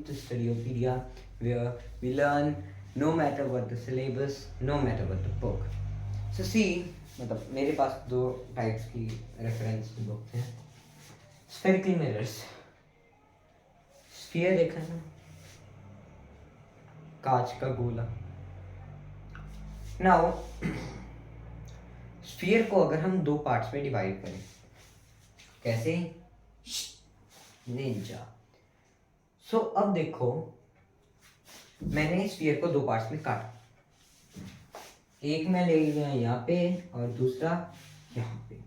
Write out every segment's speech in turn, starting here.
to Studiopedia, where we learn no matter what the syllabus, no matter what the book. So see, मतलब मेरे पास दो types की reference book हैं. Spherical mirrors. Sphere देखा ना, कांच का गोला. नाउ स्फीयर को अगर हम दो पार्ट्स में डिवाइड करें, कैसे? निंजा. सो अब देखो, मैंने स्फीयर को दो पार्ट्स में काटा. एक मैं ले लिया यहाँ पे और दूसरा यहाँ पे,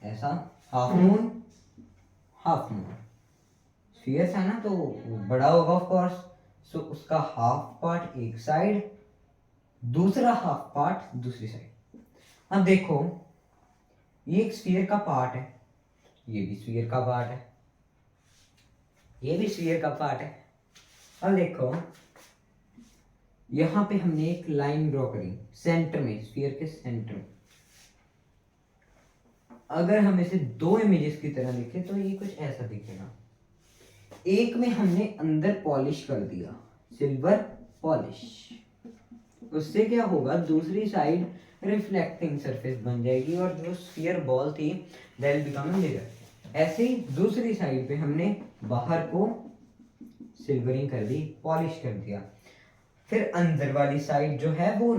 ऐसा half moon half moon. Sphere था ना तो बड़ा होगा ऑफ कोर्स. सो उसका हाफ पार्ट एक साइड, दूसरा हाफ पार्ट दूसरी साइड. अब देखो, ये एक स्फीयर का पार्ट है, ये भी स्फीयर का पार्ट है, ये भी स्फीयर का पार्ट है. अब देखो, यहां पे हमने एक लाइन ड्रॉ करी सेंटर में, स्फीयर के सेंटर में. अगर हम इसे दो इमेजेस की तरह देखें तो ये कुछ ऐसा दिखेगा. एक में हमने अंदर पॉलिश कर दिया, सिल्वर पॉलिश. उससे क्या होगा, दूसरी साइड रिफ्लेक्टिंग सरफेस बन जाएगी और जो स्फीयर बॉल थी दैट विल बिकम बिगर. ऐसे ही दूसरी साइड पे हमने बाहर को सिल्वरिंग कर दी, पॉलिश कर दिया. फिर अंदर वाली साइड जो है वो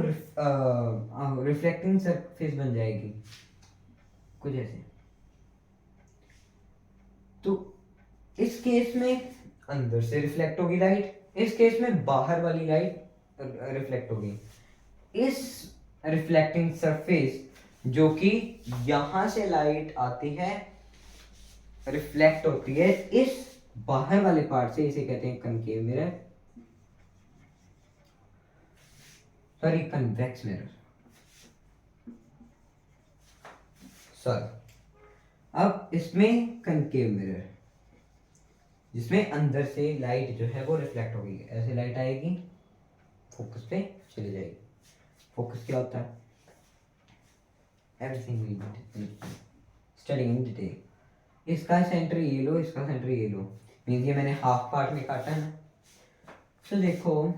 रिफ्लेक्टिंग सरफेस बन जाएगी, कुछ ऐसे. तो इस केस में अंदर से रिफ्लेक्ट होगी लाइट, इस केस में बाहर वाली लाइट रिफ्लेक्ट होगी. इस रिफ्लेक्टिंग सरफेस जो कि यहां से लाइट आती है, रिफ्लेक्ट होती है, इस बाहर वाले पार्ट से, इसे कहते हैं concave mirror, sorry convex mirror. Sorry, अब इसमें कनकेव मिरर जिसमें अंदर से लाइट जो है वो रिफ्लेक्ट होगी. ऐसे लाइट आएगी, फोकस पे चली जाएगी. फोकस क्या होता है? Everything we studying in detail. इसका सेंटर ये लो, इसका सेंटर ये लो, मींस ये मैंने हाफ पार्ट में काटा है ना. तो देखो,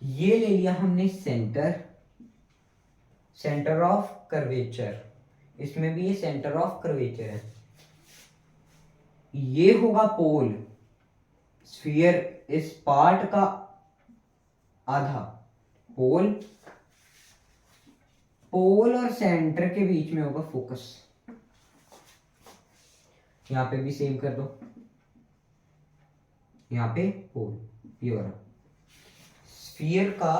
ये ले लिया हमने सेंटर, सेंटर ऑफ कर्वेचर. इसमें भी ये सेंटर ऑफ कर्वेचर है. ये होगा पोल, स्फीयर इस पार्ट का आधा. पोल, पोल और सेंटर के बीच में होगा फोकस. यहां पे भी सेम कर दो, यहां पे पोल, ये वाला स्फीयर का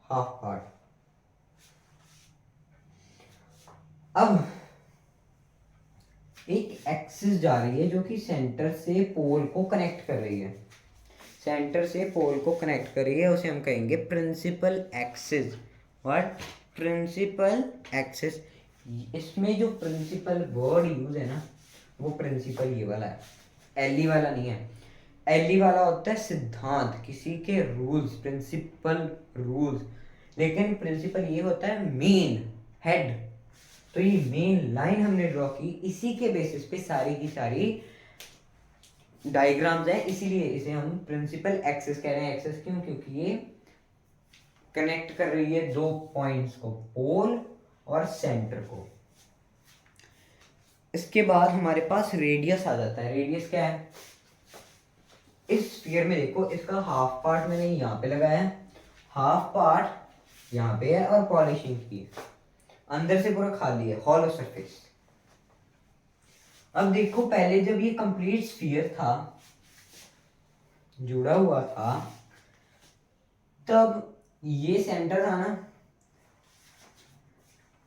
हाफ पार्ट. अब एक एक्सिस जा रही है जो कि सेंटर से पोल को कनेक्ट कर रही है. सेंटर से पोल को कनेक्ट कर रही है, उसे हम कहेंगे principal axis. What? Principal axis. इसमें जो प्रिंसिपल वर्ड यूज है ना, वो प्रिंसिपल ये वाला है, एली वाला नहीं है. एली वाला होता है सिद्धांत, किसी के रूल्स, प्रिंसिपल रूल्स. लेकिन प्रिंसिपल ये होता है मेन, हेड. तो ये मेन लाइन हमने ड्रॉ की, इसी के बेसिस पे सारी की सारी डायग्राम्स हैं, इसीलिए इसे हम प्रिंसिपल एक्सिस कह रहे हैं. एक्सिस क्यों? क्योंकि ये कनेक्ट कर रही है दो पॉइंट्स को, पोल और सेंटर को. इसके बाद हमारे पास रेडियस आ जाता है. रेडियस क्या है? इस स्फीयर में देखो, इसका हाफ पार्ट मैंने यहाँ पे लगाया है, हाफ पार्ट यहाँ पे है और पॉलिशिंग की है. अंदर से पूरा खाली है, हॉलो सरफेस. अब देखो, पहले जब ये कंप्लीट स्फीयर था, जुड़ा हुआ था, तब ये सेंटर था ना.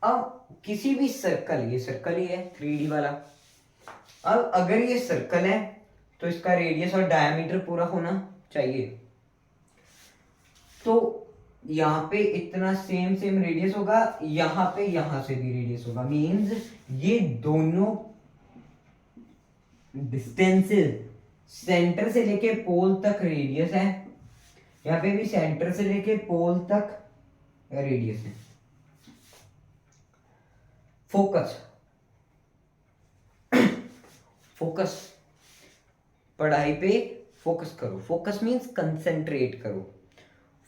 अब किसी भी सर्कल, ये सर्कल ही है 3D वाला. अब अगर ये सर्कल है तो इसका रेडियस और डायमीटर पूरा होना चाहिए. तो यहाँ पे इतना सेम रेडियस होगा, यहाँ पे यहाँ से भी रेडियस होगा. मींस ये दोनों डिस्टेंसेस, सेंटर से लेके पोल तक रेडियस है, यहाँ पे भी सेंटर से लेके पोल तक रेडियस है. फोकस, फोकस, पढ़ाई पे फोकस करो। फोकस मीन्स कंसंट्रेट करो।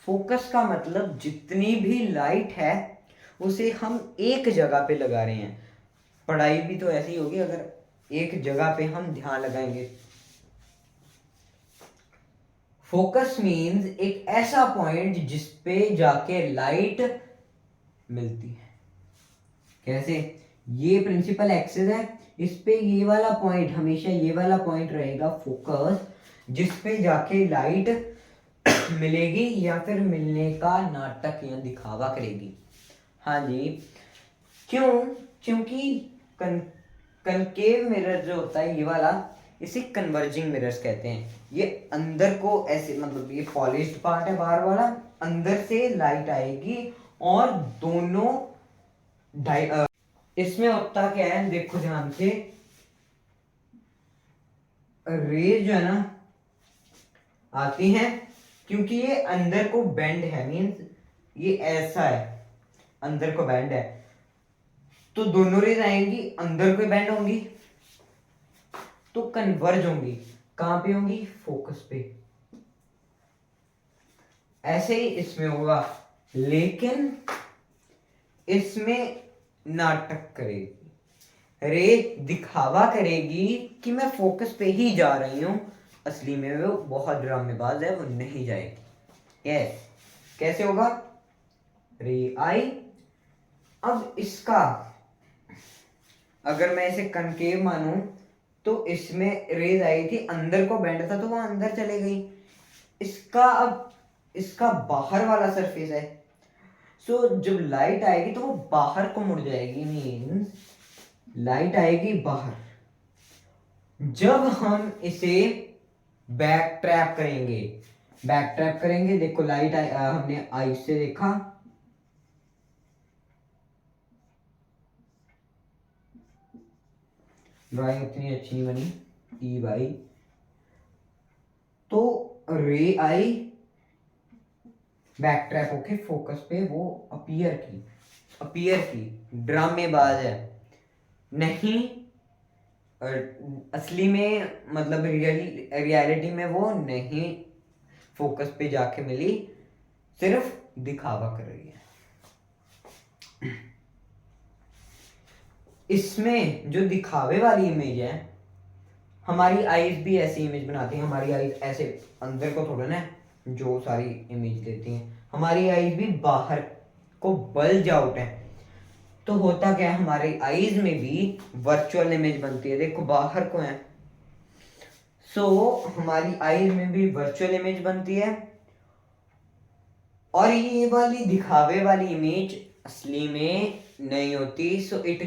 फोकस का मतलब जितनी भी लाइट है उसे हम एक जगह पे लगा रहे हैं। पढ़ाई भी तो ऐसी होगी अगर एक जगह पे हम ध्यान लगाएंगे। फोकस मीन्स एक ऐसा पॉइंट जिस पे जाके लाइट मिलती है। कैसे? ये प्रिंसिपल एक्सिस है, इस पे ये वाला पॉइंट, हमेशा ये वाला पॉइंट रहेगा फोकस, जिस पे जाके लाइट मिलेगी या फिर मिलने का नाटक या दिखावा करेगी। हाँ जी, क्यों? क्योंकि कनकेव मिरर जो होता है ये वाला, इसे कन्वर्जिंग मिरर्स कहते हैं। ये अंदर को ऐसे, मतलब ये पॉलिश्ड पार्ट है बाहर वाला, अंदर से लाइट आएगी और दोनों इसमें होता क्या है देखो ध्यान से, रेज जो है ना आती हैं, क्योंकि ये अंदर को बेंड है, मीन्स ये ऐसा है, अंदर को बेंड है, तो दोनों रेज आएंगी, अंदर को बेंड होंगी तो कन्वर्ज होंगी। कहां पे होंगी? फोकस पे। ऐसे ही इसमें होगा, लेकिन इसमें नाटक करेगी, रे दिखावा करेगी कि मैं फोकस पे ही जा रही हूं, असली में वो बहुत ड्रामेबाज है, वो नहीं जाएगी। यस, कैसे होगा? रे आई, अब इसका अगर मैं इसे कनकेव मानूं तो इसमें रेज आई थी, अंदर को बेंड था तो वो अंदर चले गई। इसका अब इसका बाहर वाला सरफेस है, सो जब लाइट आएगी तो वो बाहर को मुड़ जाएगी, मीन्स लाइट आएगी बाहर। जब हम इसे बैक ट्रैप करेंगे, बैक ट्रैप करेंगे, देखो लाइट हमने आई से देखा, ड्राइंग इतनी अच्छी नहीं बनी, ई बाई, तो रे आई बैक ट्रैप होके फोकस पे वो अपीयर की ड्रामेबाज है नहीं, असली में मतलब रियलिटी में वो नहीं फोकस पे जाके मिली, सिर्फ दिखावा कर रही है। इसमें जो दिखावे वाली इमेज है, हमारी आईज भी ऐसी इमेज बनाती हैं, हमारी आईज ऐसे अंदर को थोड़ा ना जो सारी इमेज लेती हैं, हमारी आईज भी बाहर को बल्ज आउट है। तो होता क्या है, हमारे आईज में भी वर्चुअल इमेज बनती है, देखो बाहर को है, सो हमारी आईज में भी वर्चुअल इमेज बनती है, और ये वाली दिखावे वाली इमेज असली में नहीं होती, so it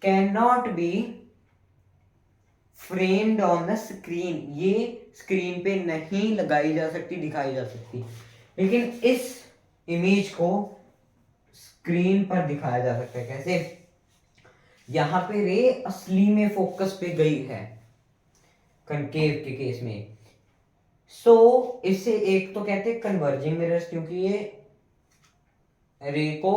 can not be framed on the screen, ये स्क्रीन पे नहीं लगाई जा सकती, दिखाई जा सकती, लेकिन इस इमेज को स्क्रीन पर दिखाया जा सकता है। कैसे? यहां पे रे असली में फोकस पे गई है कनकेव के केस में, सो इसे एक तो कहते हैं कन्वर्जिंग मिरर्स, क्योंकि ये रे को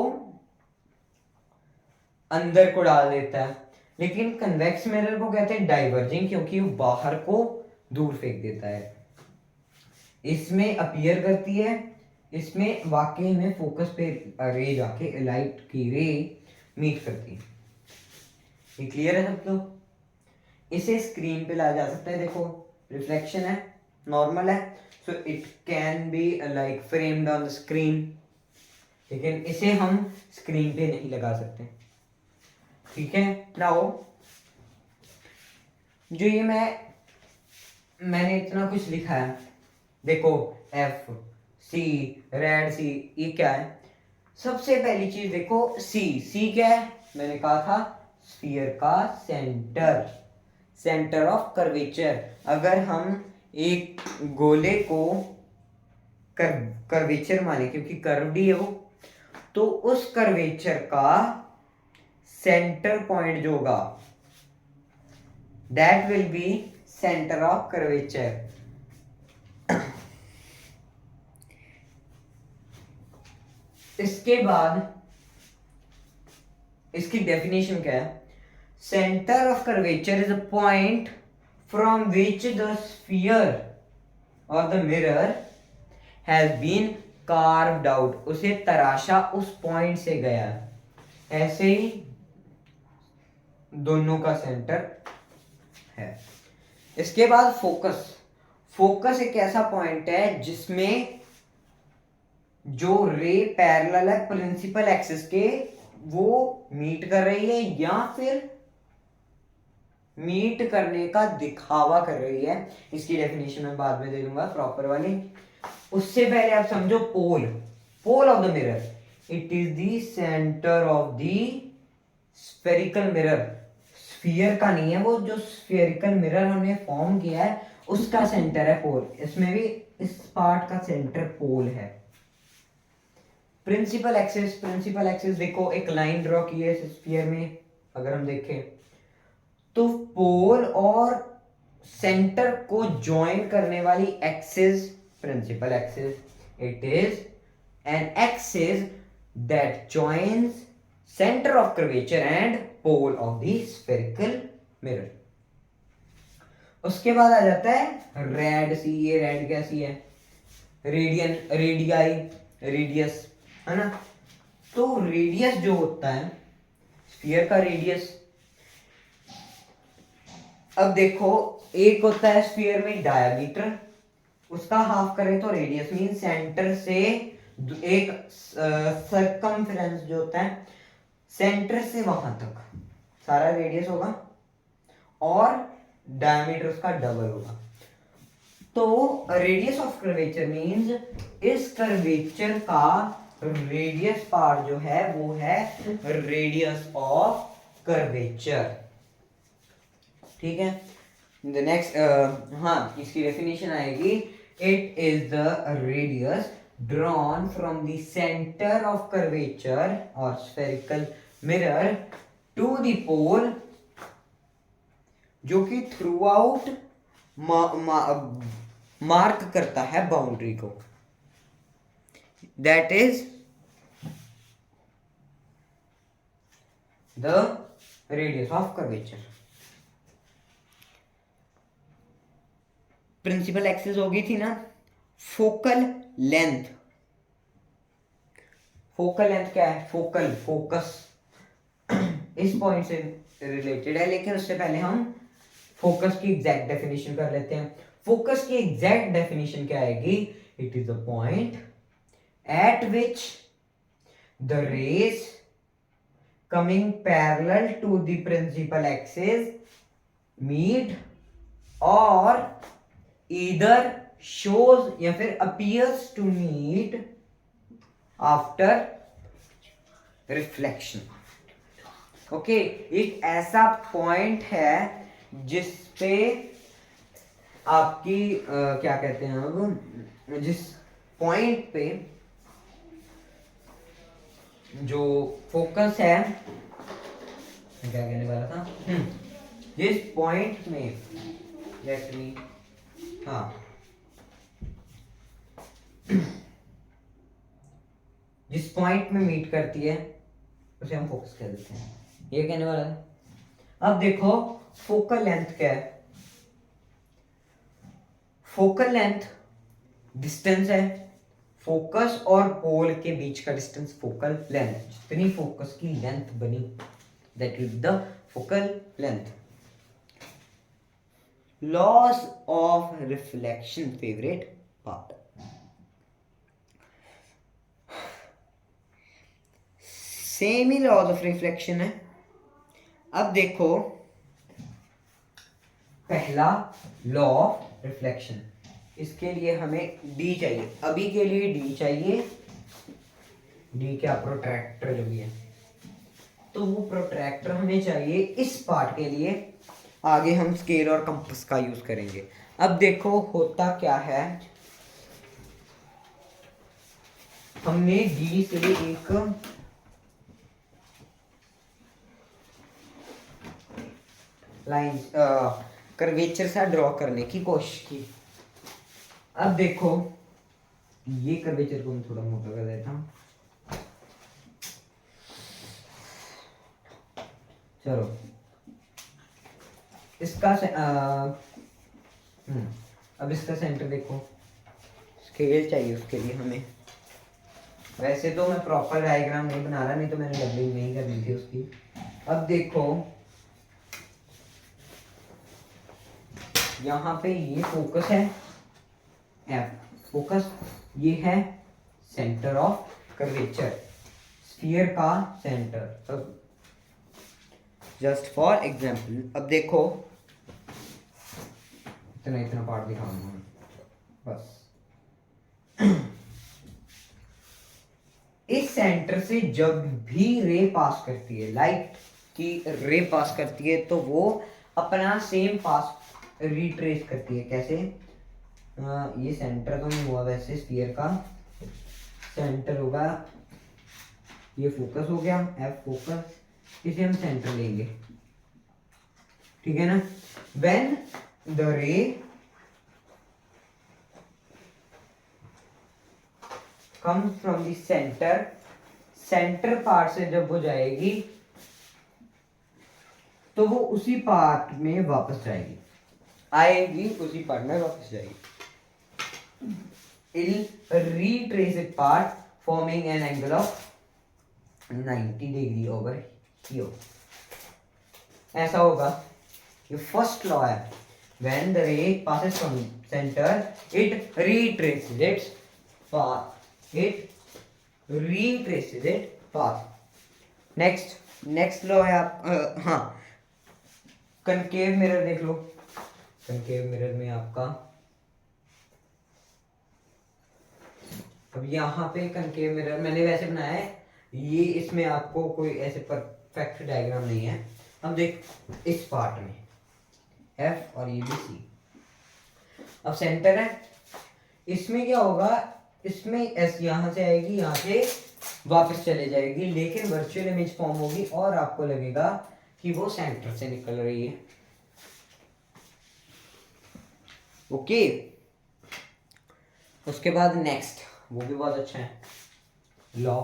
अंदर को डाल देता है, लेकिन कन्वेक्स मिरर को कहते हैं डाइवर्जिंग, क्योंकि वो बाहर को दूर फेंक देता है। इसमें अपीयर करती है, इसमें वाकई में फोकस पे रे जाके लाइट की रे मीट करती है। ये क्लियर है सब लोग? इसे स्क्रीन पे लाया जा सकता है, देखो रिफ्लेक्शन है, नॉर्मल है, so it can be like framed on the screen, लेकिन इसे हम स्क्रीन पे नहीं लगा सकते। ठीक है, नाउ जो ये मैंने इतना कुछ लिखा है, देखो एफ सी रेड सी, ये क्या है? सबसे पहली चीज देखो, सी क्या है? मैंने कहा था स्फीयर का सेंटर ऑफ कर्वेचर। अगर हम एक गोले को कर्वेचर माने, क्योंकि कर्वडी है वो, तो उस कर्वेचर का सेंटर पॉइंट जो होगा that will be centre of curvature. इसके बाद इसकी डेफिनेशन क्या है? Centre of curvature is a point from which the sphere of the mirror has been carved out, उसे तराशा उस पॉइंट से गया। ऐसे ही दोनों का सेंटर है। इसके बाद फोकस। फोकस एक ऐसा पॉइंट है जिसमें जो रे पैरेलल है प्रिंसिपल एक्सिस के, वो मीट कर रही है या फिर मीट करने का दिखावा कर रही है। इसकी डेफिनेशन मैं बाद में दे दूंगा प्रॉपर वाली। उससे पहले आप समझो pole. Pole of the mirror, it is the centre of the spherical mirror. Sphere का नहीं है वो, जो स्फेरिकल मिरर हमने फॉर्म किया है उसका सेंटर है पोल। इसमें भी इस पार्ट का सेंटर पोल है। प्रिंसिपल एक्सिस, प्रिंसिपल एक्सिस देखो एक लाइन ड्रॉ की है स्फीयर में, अगर हम देखें तो पोल और सेंटर को ज्वाइन करने वाली axis principal axis. It is an axis that joins centre of curvature and pole of the spherical mirror. उसके बाद आ जाता है रेड सी। ये रेड क्या सी है? रेडियन, रेडियाई, रेडियस है ना। तो रेडियस जो होता है स्फीयर का रेडियस, अब देखो एक होता है स्फीयर में डायमीटर, उसका हाफ करें तो रेडियस, मीन सेंटर से एक सरकमफ्रेंस जो होता है सेंटर से वहां तक सारा रेडियस होगा और डायमीटर उसका डबल होगा। तो रेडियस ऑफ कर्वेचर मींस इस कर्वेचर का रेडियस पार्ट जो है वो है रेडियस ऑफ कर्वेचर। ठीक है। द नेक्स्ट हाँ इसकी डेफिनेशन आएगी, it is the radius drawn from the centre of curvature और spherical mirror to the pole, जो कि थ्रू आउट मार्क करता है बाउंड्री को। That is the radius of curvature. Principal axis हो गई थी ना। फोकल लेंथ, फोकल लेंथ क्या है? फोकल, फोकस इस पॉइंट से रिलेटेड है, लेकिन उससे पहले हम फोकस की एग्जैक्ट डेफिनेशन कर लेते हैं। फोकस की एग्जैक्ट डेफिनेशन क्या आएगी? It is the point at which the rays coming parallel to the principal axis meet और ईदर शोज या फिर appears to meet after reflection. Okay, एक ऐसा पॉइंट है जिसपे आपकी क्या कहते हैं अब, जिस पॉइंट पे जो फोकस है, क्या कहने वाला था, जिस पॉइंट में लेट मी हाँ जिस पॉइंट में मीट करती है उसे हम फोकस कह देते हैं, ये कहने वाला है। अब देखो फोकल लेंथ क्या है? फोकल लेंथ डिस्टेंस है फोकस और पोल के बीच का डिस्टेंस, फोकल लेंथ। जितनी फोकस की लेंथ बनी that is the focal length. Laws of reflection, favourite part. Same ही लॉज ऑफ रिफ्लेक्शन है। अब देखो पहला लॉ ऑफ रिफ्लेक्शन, इसके लिए हमें डी चाहिए, अभी के लिए डी चाहिए। डी क्या? प्रोट्रैक्टर जो भी है, तो वो प्रोट्रैक्टर हमें चाहिए इस पार्ट के लिए। आगे हम स्केल और कंपास का यूज करेंगे। अब देखो होता क्या है, हमने डी से एक लाइन कर्वेचर सा ड्रॉ करने की कोशिश की। अब देखो ये कर्वेचर को मैं थोड़ा मोटा कर देता हूं। चलो इसका अब इसका सेंटर देखो, स्केल चाहिए उसके लिए हमें। वैसे तो मैं प्रॉपर डायग्राम नहीं बना रहा, नहीं तो मैंने डबलिंग नहीं करनी थी उसकी। अब देखो यहाँ पे ये फोकस है, एफ फोकस, ये है सेंटर ऑफ कर्वेचर, स्फीयर का सेंटर। अब जस्ट फॉर एग्जांपल, अब देखो इतना इतना पार्ट दिखाऊंगा बस। इस सेंटर से जब भी रे पास करती है, लाइट की रे पास करती है, तो वो अपना सेम पास रिट्रेस करती है। कैसे? ये सेंटर तो नहीं हुआ वैसे, स्फीयर का सेंटर होगा, ये फोकस हो गया, एफ फोकस, इसे हम सेंटर लेंगे, ठीक है ना। व्हेन द रे comes from the centre, centre part से जब वो जाएगी तो वो उसी पार्ट में वापस जाएगी, आएगी उसी पार्ट में वापस जाएगी। It'll retrace it part forming an angle of 90 degree over here. ऐसा होगा, ये फर्स्ट लॉ है। When the ray passes from center, it retraces its path. It retraces its path. Next law है आप हाँ, कनकेव मिरर देख लो। Concave mirror में आपका अब यहाँ पे कनकेव मिरर मैंने वैसे बनाया है, ये इसमें आपको कोई ऐसे परफेक्ट डायग्राम नहीं है। अब देख इस पार्ट में एफ और ये भी सी, अब सेंटर है, इसमें क्या होगा, इसमें एस यहाँ से आएगी, यहाँ से वापस चले जाएगी, लेकिन वर्चुअल इमेज फॉर्म होगी और आपको लगेगा कि वो सेंटर से निकल रही है। ओके, उसके बाद नेक्स्ट, वो भी बहुत अच्छा है लॉ।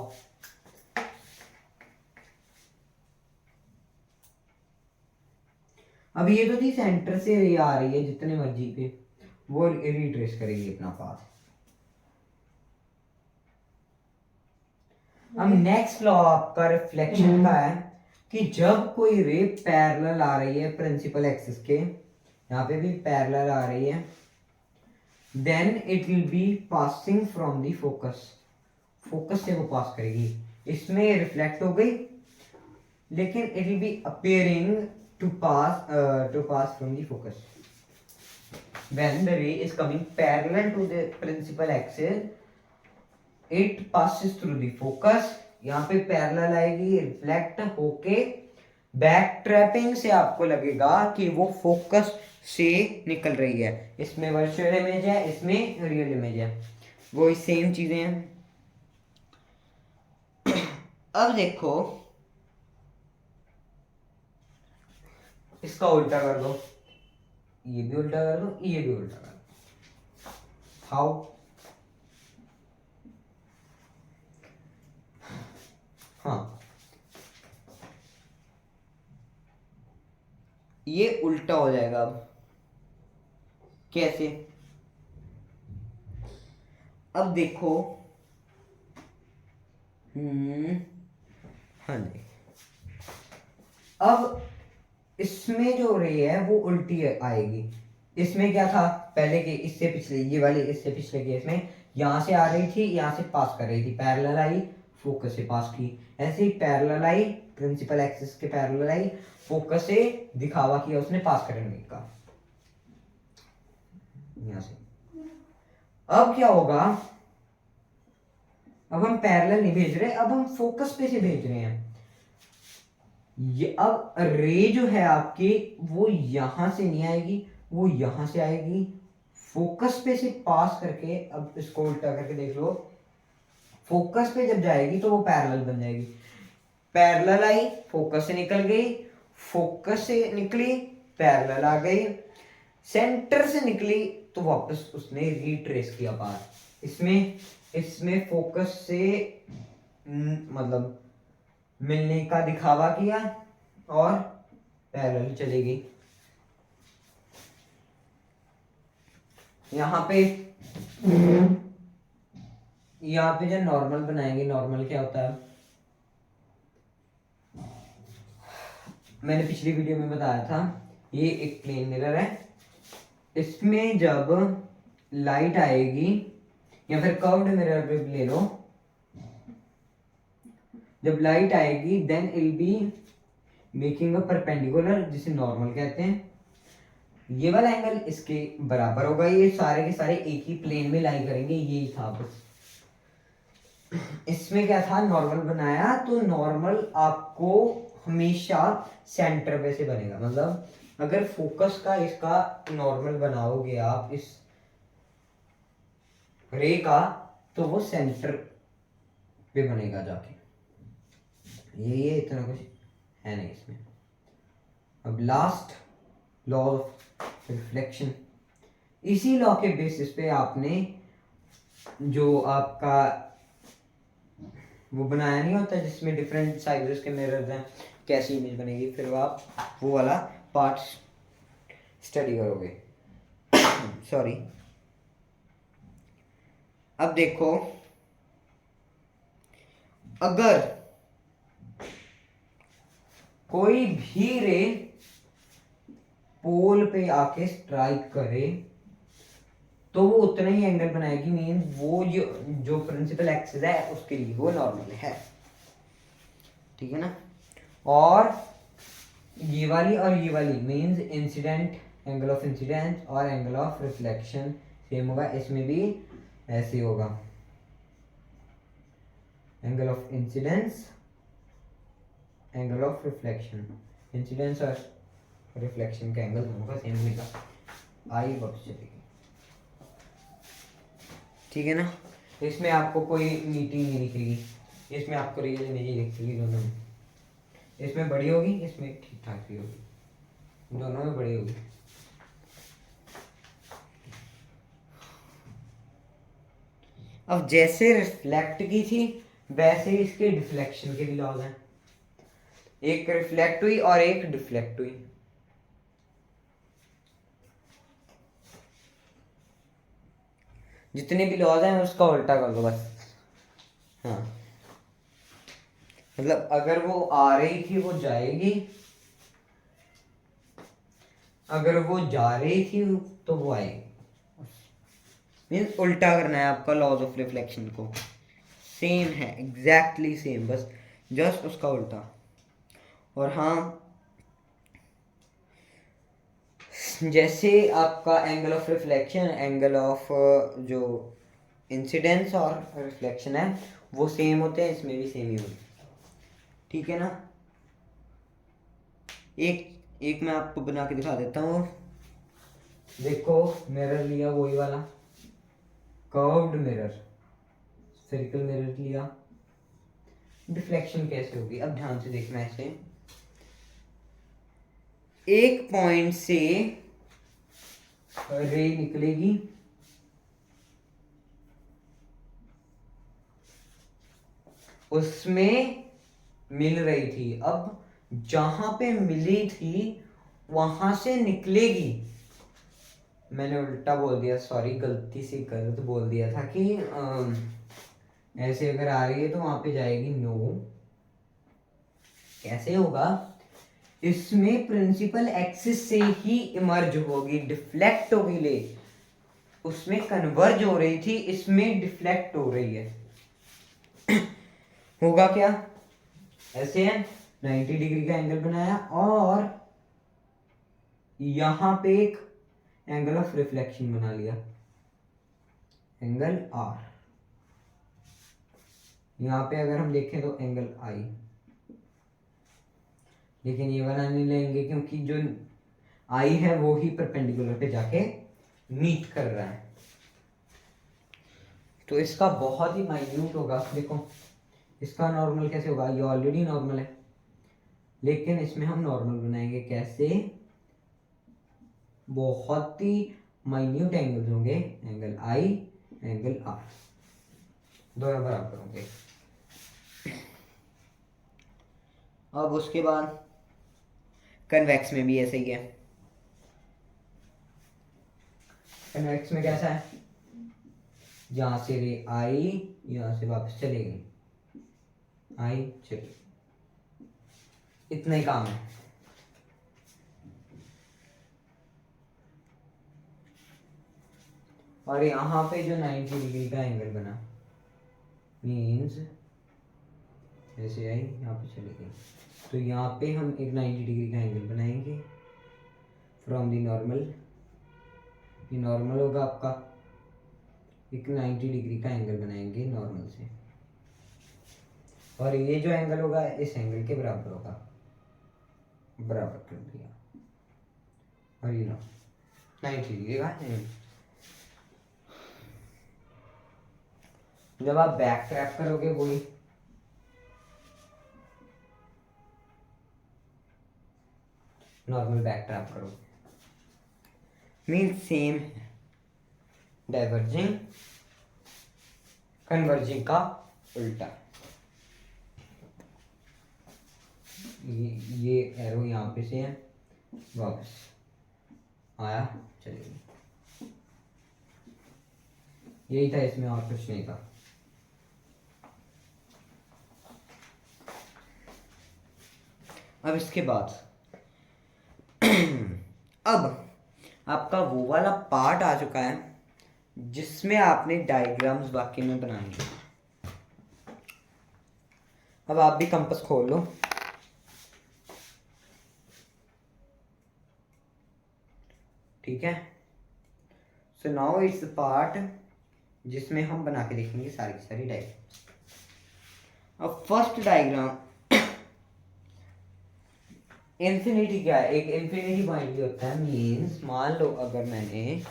अब ये तो थी सेंटर से रे आ रही है जितने मर्जी पे, वो रिट्रेस करेगी अपना पाथ। अब नेक्स्ट लॉ आपका रिफ्लेक्शन का है कि जब कोई रे पैरेलल आ रही है प्रिंसिपल एक्सिस के, यहाँ पे भी पैरेलल आ रही है, then it will be passing from the focus, focus से वो पास करेगी, इसमें रिफ्लेक्ट हो गई, लेकिन it will be appearing to pass from the focus. When the ray is coming parallel to the principal axis, it passes through the focus, यहाँ पे parallel आएगी, रिफ्लेक्ट होके बैक ट्रैपिंग से आपको लगेगा कि वो फोकस से निकल रही है। इसमें वर्चुअल इमेज है, इसमें रियल इमेज है, वो सेम चीजें हैं। अब देखो इसका उल्टा कर दो, ये भी उल्टा कर दो, ये भी उल्टा कर दो। हाउ? हाँ, ये उल्टा हो जाएगा। अब कैसे? अब देखो, हाँ जी, अब इसमें जो रे है वो उल्टी आएगी। इसमें क्या था पहले के, इससे पिछले, ये वाली इससे पिछले केस में यहाँ से आ रही थी, यहाँ से पास कर रही थी, पैरेलल आई, फोकस से पास की। ऐसे ही पैरेलल आई, प्रिंसिपल एक्सिस के पैरेलल आई, फोकस से दिखावा किया उसने पास करने का, यहाँ से। अब क्या होगा, अब हम पैरेलल नहीं भेज रहे, अब हम फोकस पे से भेज रहे हैं। ये अब रे जो है आपकी वो यहां से नहीं आएगी, वो यहां से आएगी, फोकस पे से पास करके, अब इसको उल्टा करके देख लो, फोकस पे जब जाएगी तो वो पैरेलल बन जाएगी। पैरेलल आई, फोकस से निकल गई, फोकस से निकली, पैरेलल आ गई, सेंटर से निकली तो वापस उसने रिट्रेस किया पाथ। इसमें फोकस से मतलब मिलने का दिखावा किया और पैरेलल चली गई। यहाँ पे जो नॉर्मल बनाएंगे, नॉर्मल क्या होता है, मैंने पिछली वीडियो में बताया था, ये एक प्लेन मिरर है, इसमें जब लाइट आएगी, या फिर कर्व्ड मिरर भी ले लो, जब लाइट आएगी then I'll be making a perpendicular, जिसे नॉर्मल कहते हैं। ये वाला एंगल इसके बराबर होगा, ये सारे के सारे एक ही प्लेन में लाई करेंगे, यही था बस। इसमें क्या था, नॉर्मल बनाया तो नॉर्मल आपको हमेशा सेंटर पे से बनेगा, मतलब अगर फोकस का इसका नॉर्मल बनाओगे आप इस रे का, तो वो सेंटर पे बनेगा जाके। ये इतना कुछ है नहीं इसमें। अब लास्ट, लॉ ऑफ रिफ्लेक्शन। इसी लॉ के बेसिस पे आपने जो आपका वो बनाया नहीं होता जिसमें डिफरेंट साइजेस के मिरर्स हैं, कैसी इमेज बनेगी, फिर आप वो वाला पार्ट स्टडी करोगे। सॉरी। अब देखो, अगर कोई भी रे पोल पे आके स्ट्राइक करे तो वो उतना ही एंगल बनाएगी, मीन वो जो प्रिंसिपल एक्सिस है उसके लिए वो नॉर्मल है, ठीक है ना। और ये वाली means incident, angle of incidence और एंगल ऑफ रिफ्लेक्शन सेम होगा, इसमें भी ऐसे होगा, angle of incidence, angle of reflection, incidence और रिफ्लेक्शन का एंगल दोनों का सेम मिलेगा, आई वापस चलेगी, ठीक है ना। इसमें आपको कोई मीटिंग नहीं दिखेगी, इसमें आपको रियल इमेज ही दिखेगी दोनों में, इसमें बड़ी होगी, इसमें ठीक ठाक ही होगी, दोनों में बड़ी होगी। अब जैसे रिफ्लेक्ट की थी वैसे ही इसके डिफ्लेक्शन के भी लॉज हैं, एक रिफ्लेक्ट हुई और एक डिफ्लेक्ट हुई। जितने भी लॉज हैं उसका उल्टा कर दो बस। हाँ, मतलब अगर वो आ रही थी वो जाएगी, अगर वो जा रही थी तो वो आएगी, मीन्स उल्टा करना है आपका लॉज ऑफ रिफ्लेक्शन को, सेम है एग्जैक्टली सेम, बस जस्ट उसका उल्टा। और हाँ, जैसे आपका angle of reflection, angle of जो इंसिडेंस और रिफ्लेक्शन है वो सेम होते हैं, इसमें भी सेम ही होते हैं, ठीक है ना। एक एक मैं आपको बना के दिखा देता हूँ, देखो मिरर लिया वही वाला कर्व्ड मिरर, सर्कल मिरर लिया, डिफ्लेक्शन कैसे होगी, अब ध्यान से देखना, ऐसे एक पॉइंट से रे निकलेगी, उसमें मिल रही थी, अब जहां पे मिली थी वहां से निकलेगी, मैंने उल्टा बोल दिया, सॉरी, गलती से गलत बोल दिया था कि ऐसे अगर आ रही है तो वहां पे जाएगी, नो, कैसे होगा, इसमें प्रिंसिपल एक्सिस से ही इमर्ज होगी, डिफ्लेक्ट होगी, ले उसमें कन्वर्ज हो रही थी, इसमें डिफ्लेक्ट हो रही है। होगा क्या, ऐसे है, 90 डिग्री का एंगल बनाया और यहां पे एक एंगल ऑफ रिफ्लेक्शन बना लिया, एंगल आर, यहां पे अगर हम देखें तो एंगल आई, लेकिन ये वाला नहीं लेंगे क्योंकि जो आई है वो ही परपेंडिकुलर पे जाके मीट कर रहा है, तो इसका बहुत ही माइन्यूट होगा। देखो इसका नॉर्मल कैसे होगा, ये ऑलरेडी नॉर्मल है, लेकिन इसमें हम नॉर्मल बनाएंगे कैसे, बहुत ही माइन्यूट एंगल्स होंगे, एंगल आई, एंगल आर, दोनों बराबर होंगे। अब उसके बाद कन्वेक्स में भी ऐसे ही है, कन्वेक्स में कैसा है, यहाँ से रे आई, यहाँ से वापस चलेगी, आई चली, इतना ही काम है। और यहाँ पे जो 90 डिग्री का एंगल बना मीन्स ऐसे आई यहाँ पे चली गई, तो यहाँ पे हम एक 90 डिग्री का एंगल बनाएंगे फ्रॉम दी नॉर्मल। ये नॉर्मल होगा आपका, एक 90 डिग्री का एंगल बनाएंगे नॉर्मल से, और ये जो एंगल होगा इस एंगल के बराबर होगा, बराबर कर दिया, और ये 90 डिग्री का एंगल। जब आप बैक ट्रैप करोगे वही नॉर्मल बैक ट्रैप करोगे, मीन सेम डाइवर्जिंग कन्वर्जिंग का उल्टा। ये एरो यहाँ पे से है, वापस आया चलेगी, यही था इसमें, और कुछ नहीं था। अब इसके बाद अब आपका वो वाला पार्ट आ चुका है जिसमें आपने डायग्राम्स वाकई में बनाएंगे। अब आप भी कंपास खोल लो, ठीक है। सो नाउ इट्स पार्ट जिसमें हम बना के देखेंगे सारी की सारी डायग्राम्स। अब फर्स्ट डायग्राम इन्फिनिटी क्या है, एक इन्फिनिटी पॉइंट भी होता है, मीन्स मान लो अगर मैंने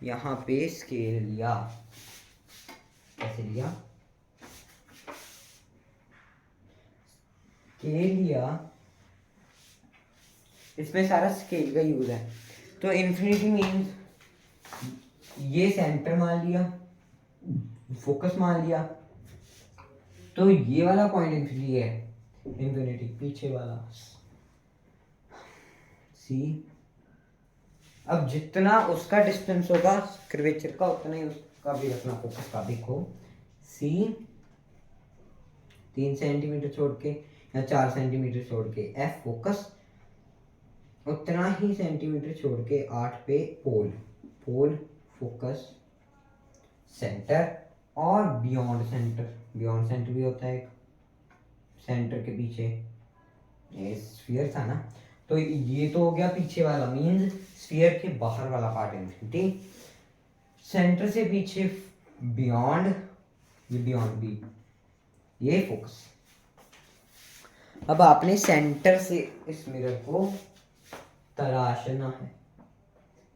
यहाँ पे स्केल लिया, कैसे लिया, स्केल लिया, इसमें सारा स्केल का यूज है। तो इन्फिनिटी मीन्स ये सेंटर मान लिया, फोकस मान लिया, तो ये वाला पॉइंट इन्फिनिटी है, इन्फिनिटी पीछे वाला सी। अब जितना उसका डिस्टेंस होगा कर्वेचर का उतना ही उसका भी रखना, फोकस का। देखो सी 3 सेंटीमीटर छोड़ के या 4 सेंटीमीटर छोड़ के, एफ फोकस उतना ही सेंटीमीटर छोड़ के 8 पे पोल, पोल फोकस सेंटर, और बियॉन्ड सेंटर, बियॉन्ड सेंटर भी होता है एक, सेंटर के पीछे, ये स्फीयर था ना, तो ये तो हो गया पीछे वाला, मींस स्फीयर के बाहर वाला पार्ट इन्फिनिटी, सेंटर से पीछे बियॉन्ड, ये बियॉन्ड बी, ये फोकस। अब आपने सेंटर से इस मिरर को तराशना है।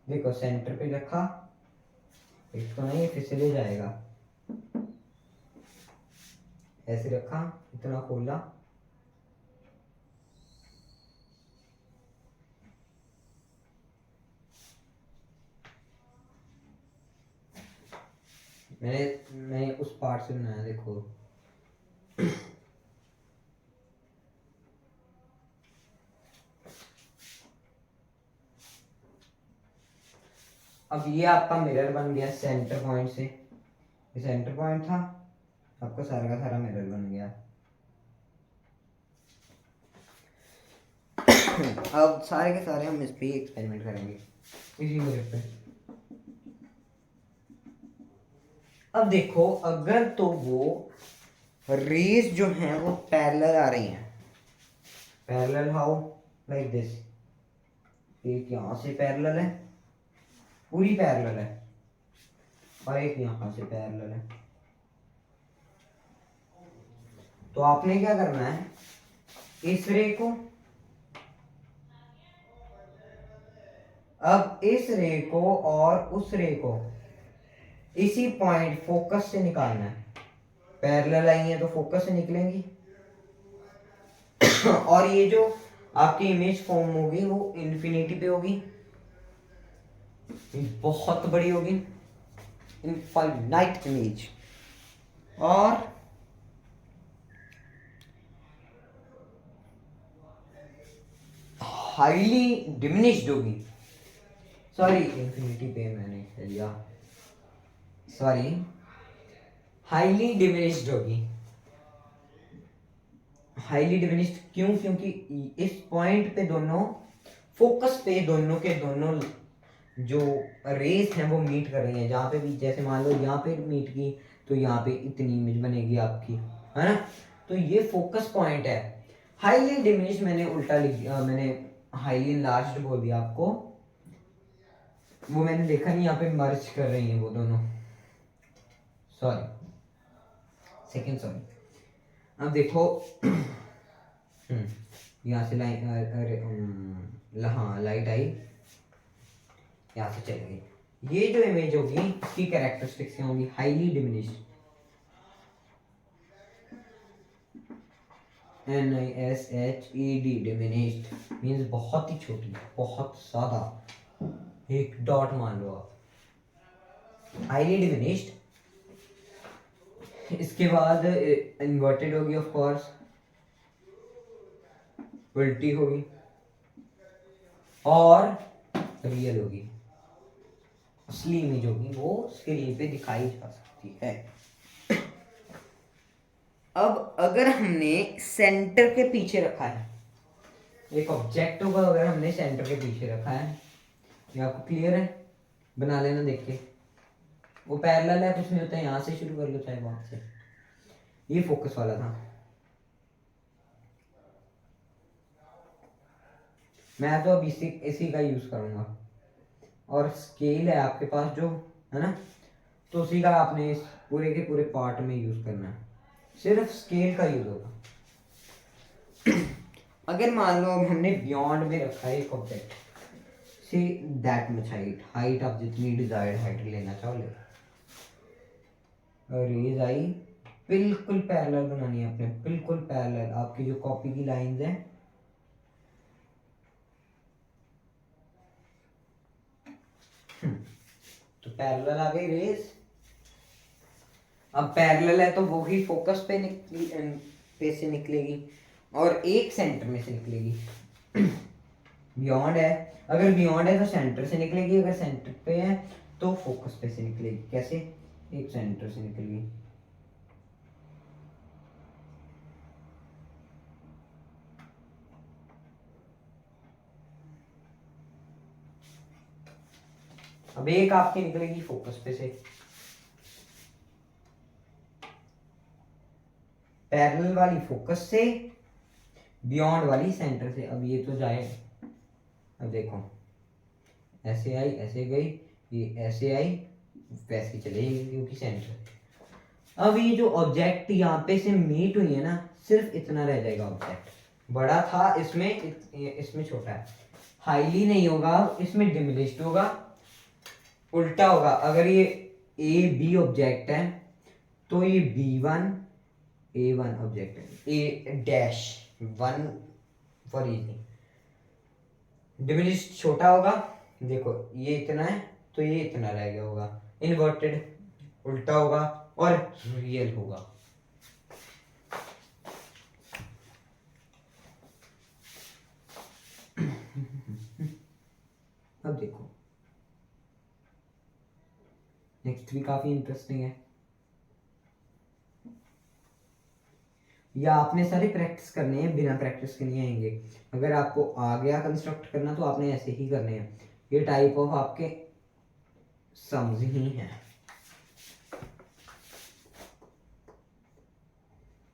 देखो सेंटर पे रखा, इसको नहीं फिसले जाएगा, ऐसे रखा, इतना खोला, मैंने उस पार्ट से बनाया, देखो अब ये आपका मिरर बन गया सेंटर पॉइंट से, ये सेंटर पॉइंट था, आपका सारा का सारा मिरर बन गया। अब सारे के सारे हम इस पे एक्सपेरिमेंट करेंगे, इसी मिरर पे। अब देखो अगर तो वो रेज जो हैं वो पैरेलल आ रही हैं, पैरेलल हाउ, लाइक दिस, एक यहाँ से पैरेलल है, पूरी पैरेलल है, और एक यहाँ से पैरेलल है, तो आपने क्या करना है, इस रे को, अब इस रे को और उस रे को इसी पॉइंट फोकस से निकालना है, पैरेलल आई है तो फोकस से निकलेंगी, और ये जो आपकी इमेज फॉर्म होगी वो इन्फिनिटी पे होगी, बहुत बड़ी होगी, इनफाइनाइट इमेज, और हाईली डिमिनिश्ड होगी, सॉरी इन्फिनिटी पे मैंने लिया, सॉरी, हाईली डिमिनिश्ड होगी। हाईली डिमिनिश्ड क्यों? क्योंकि इस पॉइंट पे दोनों फोकस पे दोनों के दोनों जो रेस हैं वो मीट कर रही हैं। जहाँ पे भी, जैसे मान लो यहाँ पे मीट की तो यहाँ पे इतनी इमेज बनेगी आपकी, है ना। तो ये फोकस पॉइंट है। हाईली डिमिनिश्ड मैंने उल्टा लिख दिया, मैंने हाईली इनलार्ज्ड बोल दिया आपको, वो मैंने देखा नहीं, यहाँ पे मर्ज कर रही हैं वो दोनों, सॉरी सेकंड, सॉरी। अब देखो यहाँ से लाइन, अरे हाँ लाइट आई, यहाँ से चल गई। ये जो इमेज होगी इसकी कैरेक्टरिस्टिक्स क्या होंगी? Highly diminished, NISHED, diminished means बहुत ही छोटी, बहुत ज्यादा, एक डॉट मान लो आप। हाईली डिमिनिश्ड, इसके बाद इन्वर्टेड होगी ऑफ कोर्स, उल्टी होगी और रियल होगी। असली इमेज होगी वो स्क्रीन पे दिखाई जा सकती है। अब अगर हमने सेंटर के पीछे रखा है, एक ऑब्जेक्ट होगा, अगर हमने सेंटर के पीछे रखा है, ये आपको क्लियर है? बना लेना देख के, वो पैरेलल है, कुछ नहीं होता है, यहाँ से शुरू कर लो चाहे वहां से। ये फोकस वाला था, मैं तो अब इसी का यूज करूंगा। और स्केल है आपके पास जो, है ना, तो उसी का आपने इस पूरे के पूरे पार्ट में यूज करना है, सिर्फ स्केल का यूज होगा। अगर मान लो अब हमने बियॉन्ड में रखा है एक object, see that much height, height आप जितनी डिजायर्ड हाइट लेना चाहो ले। रेज आई, बिल्कुल पैरेलल बनानी है आपने, बिल्कुल पैरेलल, आपकी जो कॉपी की लाइंस हैं तो पैरेलल आ गई रेज। अब पैरेलल है तो वो ही फोकस पे पे से निकलेगी और एक सेंटर में से निकलेगी। बियॉन्ड है, अगर बियॉन्ड है तो सेंटर से निकलेगी, अगर सेंटर पे है तो फोकस पे से निकलेगी। कैसे? एक सेंटर से निकलेगी। अब एक आपकी निकलेगी फोकस पे से, पैरेलल वाली फोकस से, बियॉन्ड वाली सेंटर से। अब ये तो जाए, अब देखो ऐसे आई ऐसे गई, ये ऐसे आई वैसे चलेगी क्योंकि सेंटर। अब ये जो ऑब्जेक्ट यहाँ पे से मीट हुई है ना, सिर्फ इतना रह जाएगा ऑब्जेक्ट, बड़ा था इसमें, इसमें छोटा है। हाईली नहीं होगा, इसमें डिमिनिश्ड होगा, उल्टा होगा। अगर ये ए बी ऑब्जेक्ट है तो ये B1 A1 ऑब्जेक्ट है, ए डैश 1 फॉर इजी। डिमिनिश्ड छोटा होगा, देखो ये इतना है तो ये इतना रह गया होगा, इन्वर्टेड उल्टा होगा और रियल होगा। अब देखो नेक्स्ट भी काफी इंटरेस्टिंग है, या आपने सारे प्रैक्टिस करने हैं, बिना प्रैक्टिस के नहीं आएंगे। अगर आपको आ गया कंस्ट्रक्ट करना तो आपने ऐसे ही करने हैं। ये टाइप ऑफ आपके सम्स ही हैं।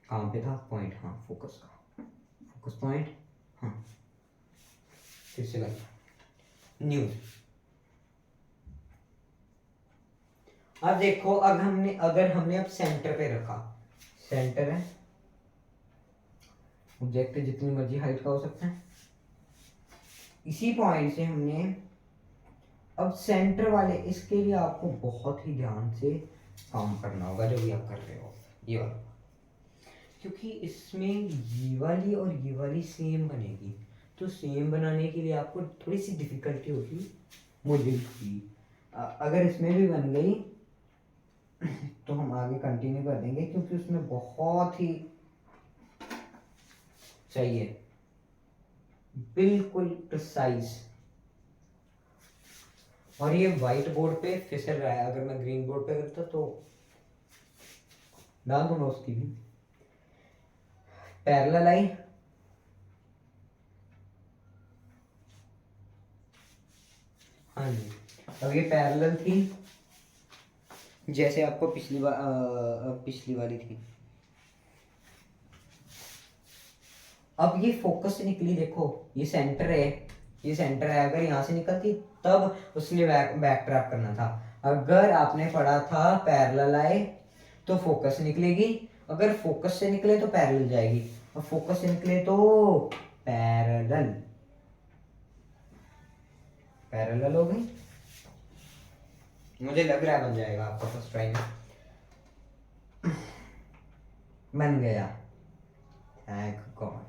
कहाँ पे था पॉइंट? हाँ फोकस का, फोकस पॉइंट, हाँ फिर से लगा न्यूज। अब देखो, अगर हमने अब सेंटर पे रखा, सेंटर है ऑब्जेक्ट जितनी मर्जी हाइट का हो सकता है, इसी पॉइंट से हमने अब सेंटर वाले, इसके लिए आपको बहुत ही ध्यान से काम करना होगा जो भी आप कर रहे हो, ये वाला, क्योंकि इसमें ये वाली और ये वाली सेम बनेगी, तो सेम बनाने के लिए आपको थोड़ी सी डिफिकल्टी होगी, मुझे भी। अगर इसमें भी बन गई तो हम आगे कंटिन्यू कर देंगे, क्योंकि उसमें बहुत ही चाहिए बिल्कुल प्रिसाइज। और ये व्हाइट बोर्ड पे फिसल रहा है, अगर मैं ग्रीन बोर्ड पे करता तो डाल दूंगा उसकी भी पैरेलल आई। हाँ जी, अब ये पैरेलल थी जैसे आपको पिछली वाली थी। अब ये फोकस से निकली, देखो ये सेंटर है, ये सेंटर है, अगर यहाँ से निकलती तब उसने बैक ट्रैप करना था। अगर आपने पढ़ा था पैरेलल आए तो फोकस से निकलेगी, अगर फोकस से निकले तो पैरेलल जाएगी, और फोकस से निकले तो पैरेलल, पैरेलल हो गई। मुझे लग रहा है बन जाएगा आपका फर्स्ट ट्राई में। बन गया, थैंक गॉड।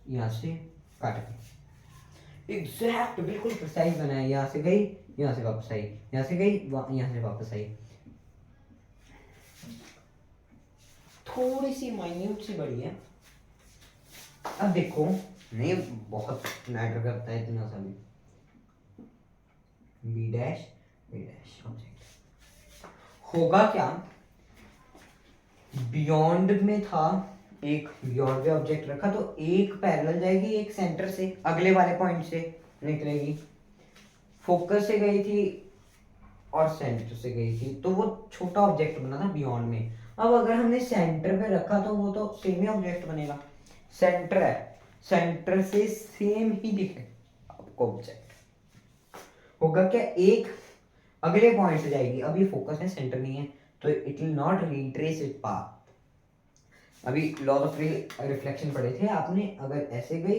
यहाँ से काट के एग्जैक्ट बिल्कुल प्रिसाइज बना है। यहाँ से गई, यहाँ से वापस आई, यहाँ से गई, यहाँ से वापस आई। थोड़ी सी माइन्यूट सी बड़ी है। अब देखो, नहीं बहुत मैटर करता है इतना सा भी। बी डैश ऑब्जेक्ट होगा क्या, बियॉन्ड में था, एक बियॉन्ड पे ऑब्जेक्ट रखा तो एक पैरेलल जाएगी, एक सेंटर से अगले वाले पॉइंट से निकलेगी। फोकस से गई थी और सेंटर से गई थी, तो वो छोटा ऑब्जेक्ट बना था बियॉन्ड में। अब अगर हमने सेंटर पे रखा तो वो तो सेम ही ऑब्जेक्ट बनेगा, सेंटर है, सेंटर से सेम ही दिखे आपको ऑब्जेक्ट। होगा क्या, एक अगले पॉइंट से जाएगी, अब ये फोकस है, सेंटर नहीं है, तो it will not retrace it path. अभी लॉ ऑफ रिफ्लेक्शन पढ़े थे आपने, अगर ऐसे गई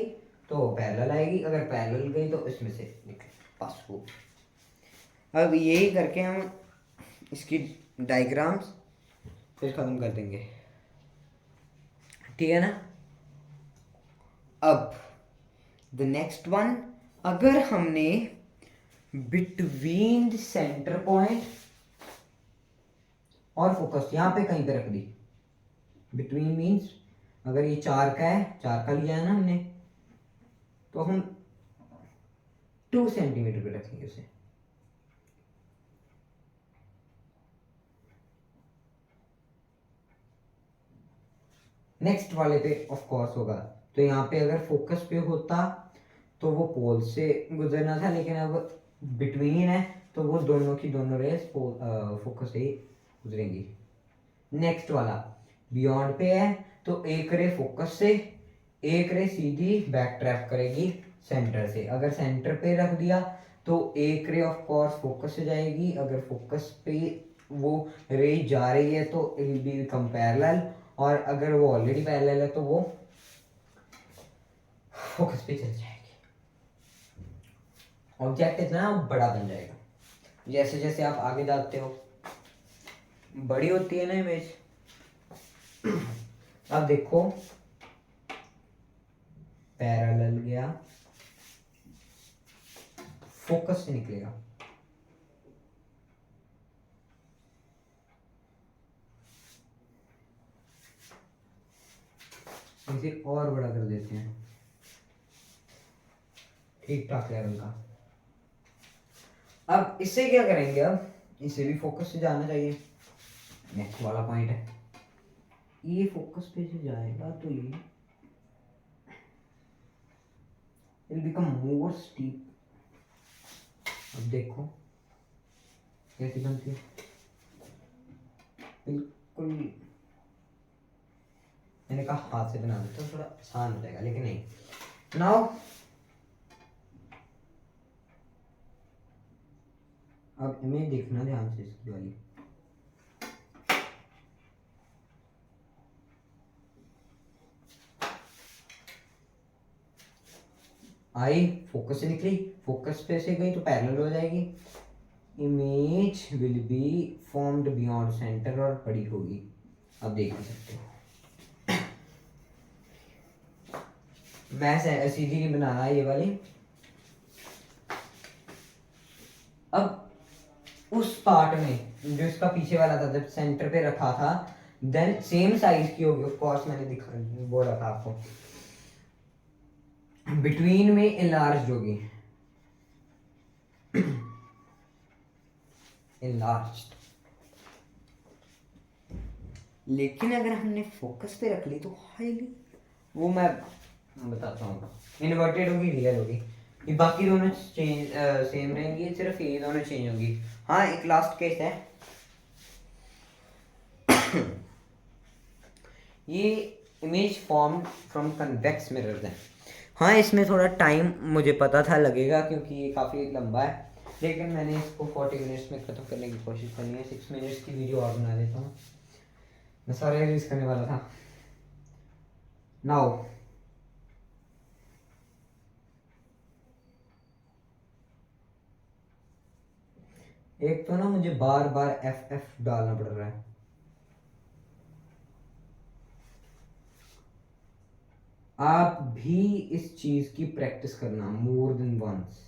तो पैरेलल आएगी, अगर पैरेलल गई तो इसमें से निकले पास हो। अब यही करके हम इसकी डायग्राम्स फिर खत्म कर देंगे, ठीक है ना। अब द नेक्स्ट वन, अगर हमने बिटवीन द सेंटर पॉइंट और फोकस यहाँ पे कहीं पे रख दी, बिटवीन मीन्स अगर ये 4 का है, 4 का लिया है ना हमने, तो हम 2 सेंटीमीटर पे रखेंगे उसे। नेक्स्ट वाले पे ऑफ कोर्स होगा, तो यहाँ पे अगर फोकस पे होता तो वो पोल से गुजरना था, लेकिन अब बिटवीन है तो वो दोनों की दोनों रेस फोकस से ही गुजरेंगी। नेक्स्ट वाला बियॉन्ड पे है, तो एक रे फोकस से, एक रे सीधी बैक ट्रैप करेगी सेंटर से। अगर सेंटर पे रख दिया तो एक रे ऑफ कोर्स फोकस से जाएगी, अगर फोकस पे वो रे जा रही है तो it will be become parallel, और अगर वो ऑलरेडी पैरेलल है तो वो फोकस पे चल जाएगी। ऑब्जेक्ट इतना बड़ा बन जाएगा, जैसे जैसे आप आगे जाते हो बड़ी होती है ना इमेज। अब देखो पैरेलल गया, फोकस से निकलेगा, इसे और बड़ा कर देते हैं ठीक ठाक लेवल का। अब इससे क्या करेंगे, अब इसे भी फोकस से जाना चाहिए, नेक्स्ट वाला पॉइंट है, ये फोकस पे से जाएगा तो ये will become more steep। अब देखो कैसी बनती है, बिल्कुल मैंने कहा हाथ से बना देता तो थोड़ा आसान हो जाएगा, लेकिन नहीं। नाउ अब इमेज देखना ध्यान से, इसकी वाली आई फोकस से निकली, फोकस पे से गई तो पैरेलल हो जाएगी, image will be formed beyond centre और बड़ी होगी। अब देख सकते हो मैं सीधी नहीं बनाना ये वाली। अब उस पार्ट में जो इसका पीछे वाला था, जब सेंटर पे रखा था, देन सेम साइज की होगी ऑफ कोर्स, मैंने बोला था आपको, बिटवीन में इनलार्ज होगी, enlarged। लेकिन अगर हमने फोकस पे रख ली तो हाईली, वो मैं बताता हूँ, इन्वर्टेड होगी, रियल होगी, ये बाकी दोनों चेंज सेम रहेंगी, सिर्फ ये दोनों चेंज होंगी। हाँ एक लास्ट केस है, ये image form from convex mirrors है। हाँ इसमें थोड़ा टाइम मुझे पता था लगेगा क्योंकि ये काफ़ी लंबा है, लेकिन मैंने इसको 40 मिनट्स में ख़त्म करने की कोशिश करनी है। 6 मिनट्स की वीडियो और बना देता हूँ, मैं सारे रिलीज करने वाला था। नाउ एक तो ना मुझे बार बार FF डालना पड़ रहा है। आप भी इस चीज की प्रैक्टिस करना मोर देन वंस।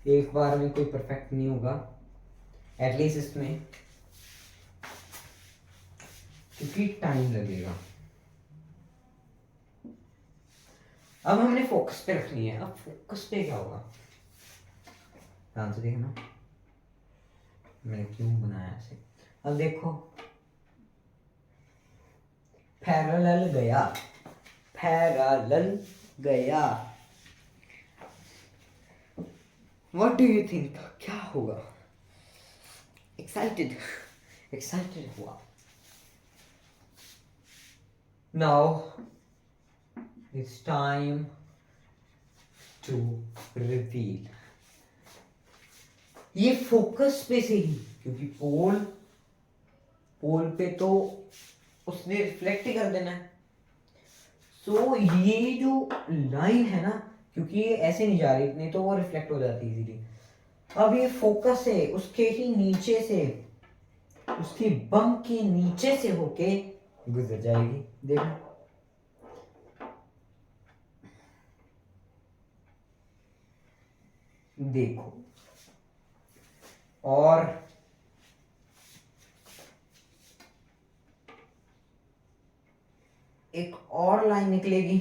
एक बार में कोई परफेक्ट नहीं होगा, एटलीस्ट इसमें, क्योंकि टाइम लगेगा। अब हमने फोकस पे रखनी है। अब फोकस पे क्या होगा, ध्यान से देखना मैंने क्यों बनाया ऐसे। अब देखो पैरेलल गया, पैरेलल गया, व्हाट डू यू थिंक क्या होगा? एक्साइटेड, एक्साइटेड हुआ। Now it's time to reveal. ये फोकस पे से ही, क्योंकि पोल पे तो उसने रिफ्लेक्ट ही कर देना है। सो ये जो लाइन है ना, क्योंकि ये ऐसे नहीं जा रही, नहीं तो वो रिफ्लेक्ट हो जाती इजीली। अब ये फोकस है उसके ही नीचे से, उसकी बम के नीचे से होके गुजर जाएगी। देखो देखो, और एक और लाइन निकलेगी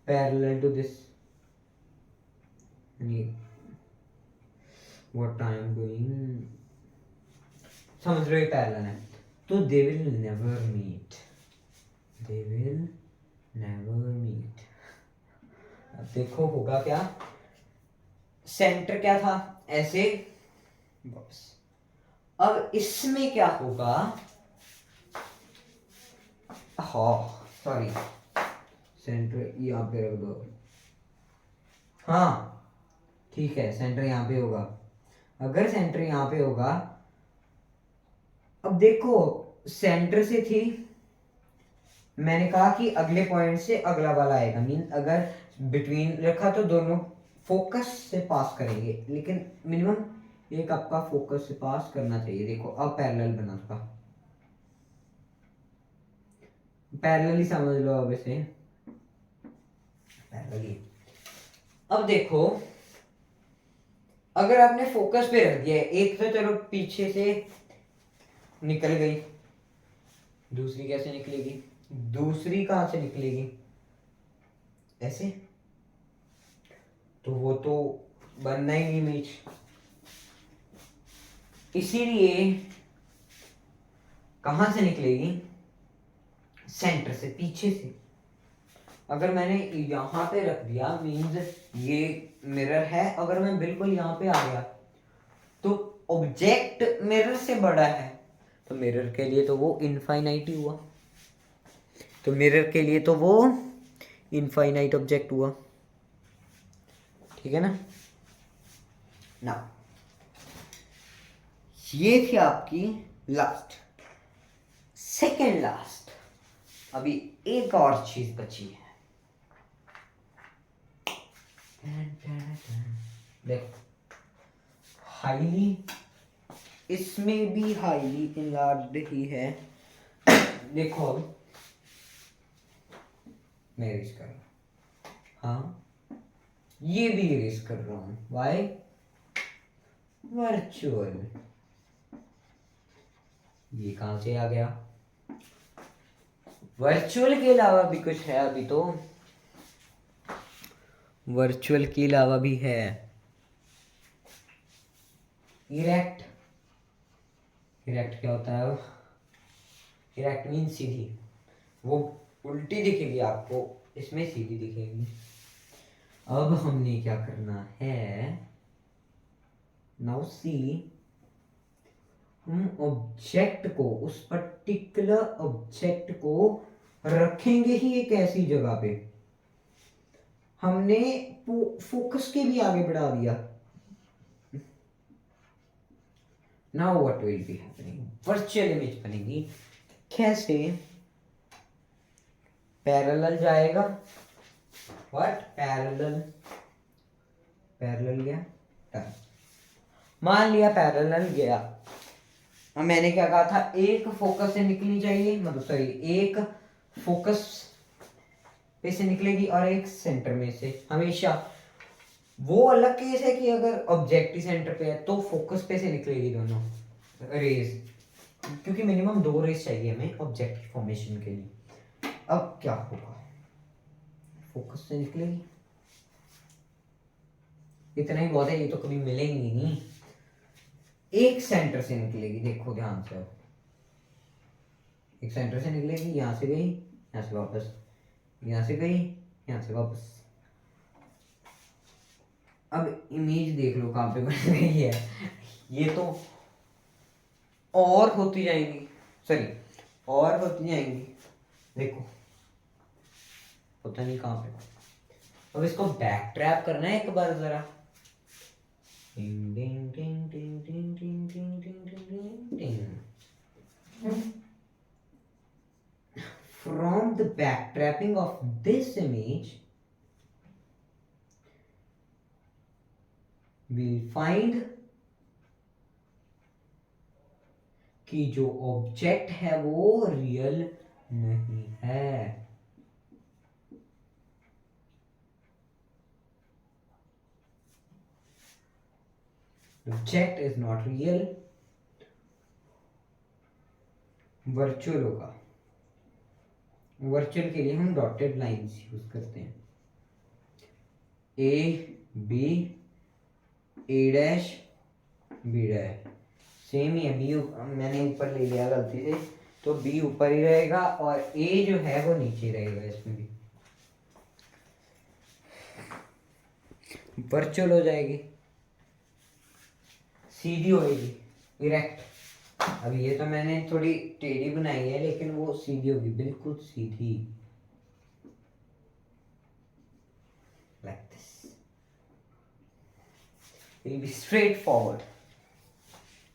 parallel to this, what I am doing, समझ रहे हो? पैरेलल है तो they will never meet, they will never meet. अब देखो होगा क्या, सेंटर क्या था ऐसे, बस। अब इसमें क्या होगा, हाँ सॉरी, सेंटर यहाँ पे रख दो। हाँ ठीक है, सेंटर यहाँ पे होगा। अगर सेंटर यहाँ पे होगा, अब देखो सेंटर से थी, मैंने कहा कि अगले पॉइंट से अगला वाला आएगा, मीन अगर बिटवीन रखा तो दोनों फोकस से पास करेंगे, लेकिन मिनिमम एक आपका फोकस से पास करना चाहिए। देखो अब पैरेलल बना उसका, पैरेलल ही समझ लो अब इसे, पैरेलल ही। अब देखो अगर आपने फोकस पे रख दिया है, एक तो चलो पीछे से निकल गई, दूसरी कैसे निकलेगी, दूसरी कहां से निकलेगी, ऐसे, तो वो तो बनना ही नहीं इमेज। इसीलिए कहां से निकलेगी, सेंटर से, पीछे से। अगर मैंने यहां पे रख दिया मीन्स ये मिरर है, अगर मैं बिल्कुल यहां पे आ गया तो ऑब्जेक्ट मिरर से बड़ा है, तो मिरर के लिए तो वो इनफाइनाइट ही हुआ, तो मिरर के लिए तो वो इनफाइनाइट ऑब्जेक्ट हुआ, ठीक है ना। ना ये थी आपकी लास्ट, सेकेंड लास्ट। अभी एक और चीज बची है, देखो हाईली, इसमें भी हाईली इनलार्ज्ड ही है। देखो अब मैं इरेज कर रहा हूं, हाँ ये भी इरेज कर रहा हूं, वाई, वर्चुअल। ये कहां से आ गया, वर्चुअल के अलावा भी कुछ है, अभी तो वर्चुअल के अलावा भी है। इरेक्ट, इरेक्ट क्या होता है? इरेक्ट मीन सीधी, वो उल्टी दिखेगी आपको, इसमें सीधी दिखेगी। अब हमने क्या करना है, नाउ सी, हम ऑब्जेक्ट को, उस पर्टिकुलर ऑब्जेक्ट को रखेंगे ही एक ऐसी जगह पे, हमने फोकस के भी आगे बढ़ा दिया। Now what will be happening, virtual image बनेगी। कैसे? पैरेलल जाएगा, व्हाट, पैरेलल, पैरेलल गया, टर्न, मान लिया पैरेलल गया। अब मैंने क्या कहा था, एक फोकस से निकलनी चाहिए, मतलब सॉरी, एक फोकस पे से निकलेगी और एक सेंटर में से। हमेशा वो अलग केस है कि अगर ऑब्जेक्टिव सेंटर पे है तो फोकस पे से निकलेगी दोनों रेज, क्योंकि मिनिमम 2 रेज चाहिए हमें ऑब्जेक्ट फॉर्मेशन के लिए। अब क्या होगा, फोकस से निकलेगी, इतना ही बहुत है, ये तो कभी मिलेंगी नहीं। एक सेंटर से निकलेगी, देखो ध्यान से, अब एक सेंटर से निकलेगी, यहां से गई, यहां से वापस, यहां से गई, यहां से वापस। अब इमेज देख लो कहां पे बन रही है, ये तो और होती जाएंगी, सॉरी, और होती जाएंगी, देखो पता नहीं कहां पे। अब इसको बैक ट्रैप करना है एक बार जरा, डिंग डिंग डिंग डिंग डिंग डिंग डिंग डिंग डिंग डिंग। From the backtrapping of this image, we'll find कि जो ऑब्जेक्ट है वो रियल नहीं है। Object is not real, virtual होगा। वर्चुअल के लिए हम डॉटेड लाइंस यूज करते हैं, A B, A dash B dash, same ही है। बी मैंने ऊपर ले लिया गलती से, तो बी ऊपर ही रहेगा और ए जो है वो नीचे रहेगा। इसमें भी वर्चुअल हो जाएगी, सीधी होगी, इरेक्ट। अब ये तो मैंने थोड़ी टेढ़ी बनाई है, लेकिन वो सीधी होगी, बिल्कुल सीधी, like this. It will be straightforward,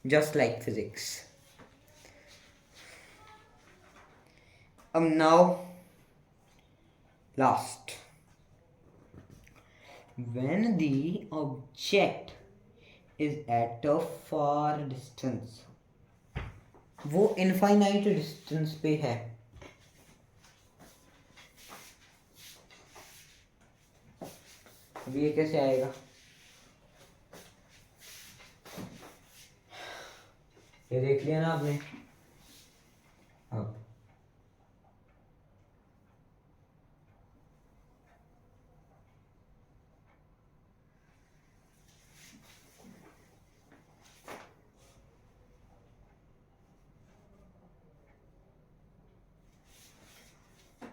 just like physics. Now, last, when the object is at a far distance, वो इनफाइनाइट डिस्टेंस पे है, अब ये कैसे आएगा, ये देख लिया ना आपने। अब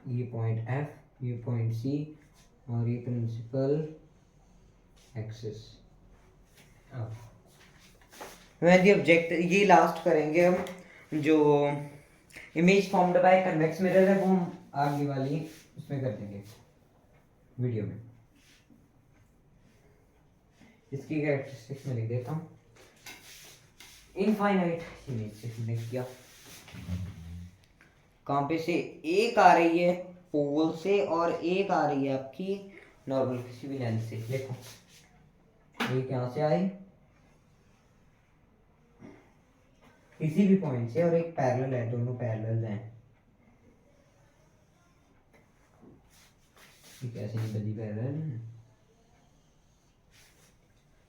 ये पॉइंट F, ये पॉइंट C और ये principal axis. When the object, ये लास्ट करेंगे हम, जो image formed by convex mirror है वो हम आगे वाली उसमें कर देंगे वीडियो में। इसकी कैरेक्टरिस्टिक्स में लिख देता हूँ, इनफाइनाइट इमेज से हमने किया, कहाँ पे से एक आ रही है पोल से और एक आ रही है आपकी नॉर्मल किसी भी लेंस से। देखो एक यहाँ से आई किसी भी पॉइंट से और एक पैरेलल है, दोनों पैरेलल हैं, कैसे नहीं बदी पैरेलल।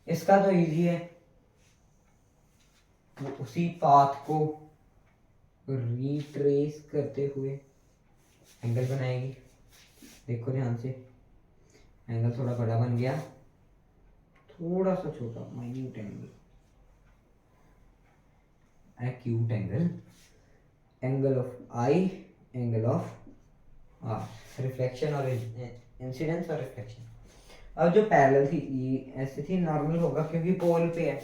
इसका तो इजी है, वो उसी पाथ को रिट्रेस करते हुए एंगल बनाएगी। देखो ध्यान से, एंगल थोड़ा बड़ा बन गया, थोड़ा सा छोटा minute angle, acute angle, angle of I, angle of R, reflection और इंसिडेंस और रिफ्लेक्शन। अब जो पैरेलल थी ये ऐसे थी, नॉर्मल होगा क्योंकि पोल पे है,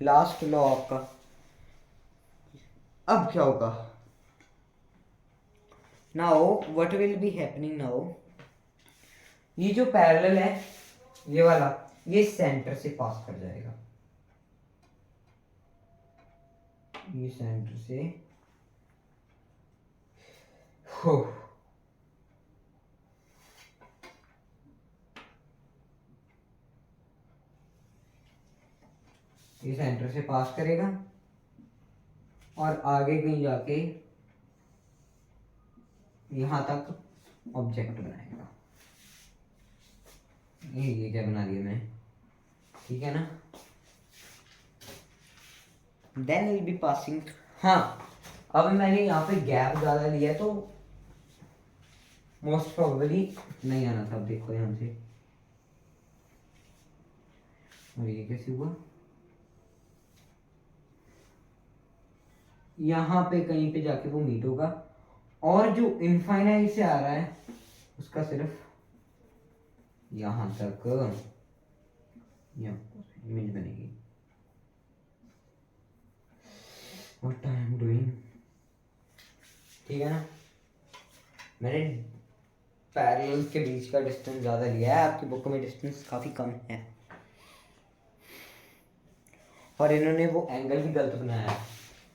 लास्ट लॉ आपका। अब क्या होगा, now what will be happening now, ये जो पैरेलल है ये वाला, ये सेंटर से पास कर जाएगा, ये सेंटर से हो, ये सेंटर से पास करेगा और आगे कहीं जाके यहां तक ऑब्जेक्ट बनाएगा। ये क्या बना दिया मैं, ठीक है ना। देन विल बी पासिंग, हाँ अब मैंने यहाँ पे गैप ज़्यादा लिया है तो मोस्ट प्रोबेबली नहीं आना था। अब देखो यहाँ से, और ये कैसे हुआ, यहाँ पे कहीं पे जाके वो मीट होगा, और जो इनफाइनाइट से आ रहा है उसका सिर्फ यहाँ तक इमेज बनेगी। व्हाट आई एम डूइंग, ठीक है ना। मैंने पैरेलल के बीच का डिस्टेंस ज़्यादा लिया है, आपकी बुक में डिस्टेंस काफ़ी कम है, और इन्होंने वो एंगल भी गलत बनाया है,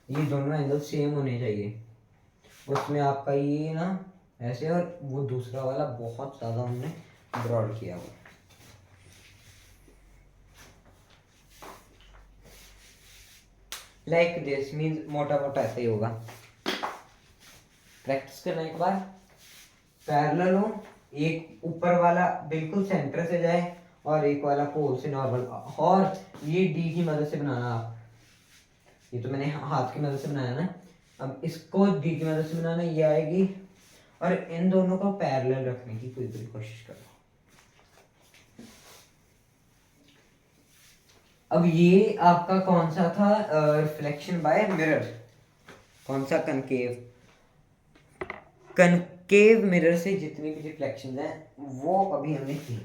ये दोनों एंगल सेम होने चाहिए। उसमें आपका ये ना ऐसे, और वो दूसरा वाला बहुत ज़्यादा उन्होंने ब्रॉड किया हुआ। लाइक दिस मीन्स मोटा मोटा ऐसे ही होगा। प्रैक्टिस करना एक बार, पैरेलल हो, एक ऊपर वाला बिल्कुल सेंटर से जाए और एक वाला पोल से नॉर्मल, और ये डी की मदद से बनाना आप, ये तो मैंने हाथ की मदद से बनाया ना, अब इसको डी की मदद से बनाना, ये आएगी, और इन दोनों को पैरेलल रखने की पूरी कोशिश करो। अब ये आपका कौन सा था, रिफ्लेक्शन बाय मिरर, कौन सा, कनकेव। कनकेव मिरर से जितनी भी रिफ्लेक्शन हैं वो अभी हमने की।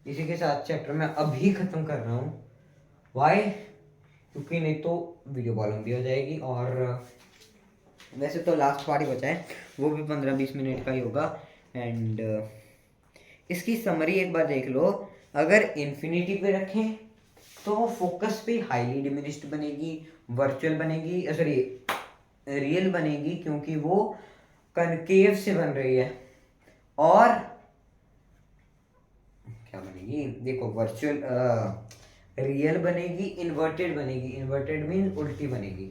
इसी के साथ चैप्टर मैं अभी खत्म कर रहा हूँ। वाई, क्योंकि नहीं तो वीडियो बहुत लंबी हो जाएगी, और वैसे तो लास्ट पार्ट ही बचा है, वो भी 15-20 मिनट का ही होगा। एंड इसकी समरी एक बार देख लो, अगर इन्फिनिटी पे रखें तो फोकस पे हाईली डिमिनिश्ड बनेगी, वर्चुअल बनेगी, सॉरी रियल बनेगी क्योंकि वो कनकेव से बन रही है, और क्या बनेगी देखो, वर्चुअल रियल बनेगी, इन्वर्टेड बनेगी, इन्वर्टेड मीन उल्टी बनेगी,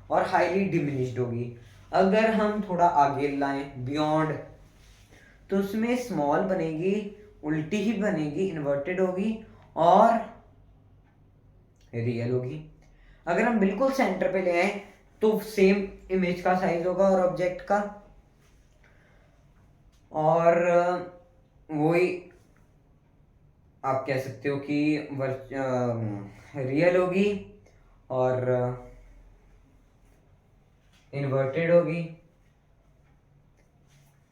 और हाईली डिमिनिश्ड होगी। अगर हम थोड़ा आगे लाएं बियॉन्ड, तो उसमें स्मॉल बनेगी, उल्टी ही बनेगी, इन्वर्टेड होगी और रियल होगी। अगर हम बिल्कुल सेंटर पे ले आए तो सेम इमेज का साइज होगा और ऑब्जेक्ट का, और वही आप कह सकते हो कि रियल होगी और इन्वर्टेड होगी,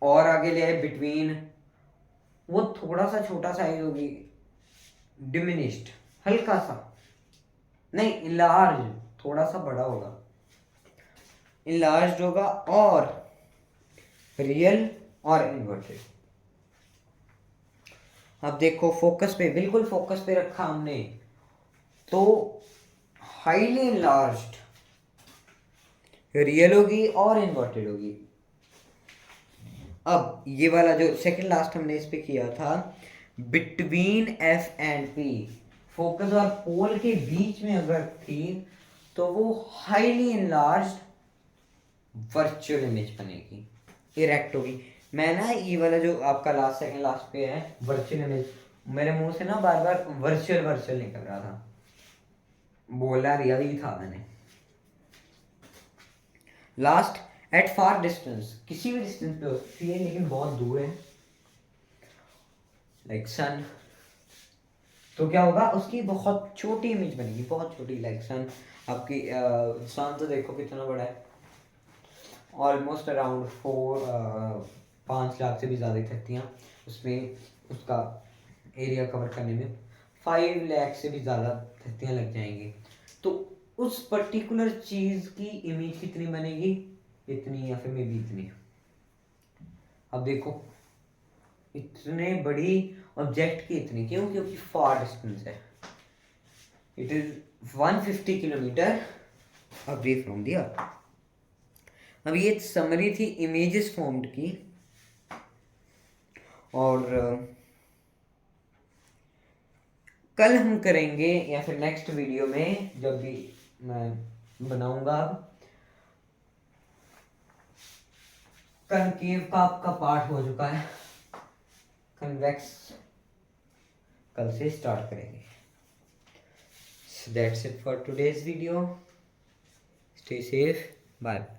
और आगे ले आए बिटवीन, वो थोड़ा सा छोटा साइज होगी, डिमिनिश्ड हल्का सा, नहीं इनलार्ज, थोड़ा सा बड़ा होगा, इनलार्ज होगा, और रियल और इन्वर्टेड। अब देखो फोकस पे, बिल्कुल फोकस पे रखा हमने, तो हाईली इनलार्ज्ड रियल होगी और इन्वर्टेड होगी। अब ये वाला जो सेकंड लास्ट हमने इस पे किया था, between F and P, focus और पोल के बीच में अगर थी तो वो हाईली इनलार्ज्ड वर्चुअल इमेज बनेगी, इरेक्ट होगी। मैं ना ये वाला जो आपका लास्ट सेकंड लास्ट पे है वर्चुअल इमेज, मेरे मुंह से ना बार बार वर्चुअल वर्चुअल निकल रहा था, बोला रियल ही था मैंने। लास्ट, एट फार डिस्टेंस, किसी भी डिस्टेंस पे हो सकती है लेकिन बहुत दूर है, लाइक सन, तो क्या होगा, उसकी बहुत छोटी इमेज बनेगी, बहुत छोटी। लाइक सन, आपकी सन तो देखो कितना बड़ा है, ऑलमोस्ट अराउंड 5 लाख से भी ज़्यादा धरतियाँ उसमें, उसका एरिया कवर करने में 5 लाख से भी ज़्यादा धरतियाँ लग जाएंगी। तो उस पर्टिकुलर चीज़ की इमेज कितनी बनेगी, इतनी, या फिर मे बी इतनी। अब देखो इतने बड़ी ऑब्जेक्ट की इतनी, क्यों? क्योंकि फार डिस्टेंस है, it is 150 kilometre away from the earth. अब ये समरी थी इमेजेस फॉर्म्ड की, और कल हम करेंगे, या फिर नेक्स्ट वीडियो में जब भी मैं बनाऊंगा, कनकेव का आपका पार्ट हो चुका है, कन्वेक्स कल से स्टार्ट करेंगे। So that's it for today's video. Stay safe. Bye.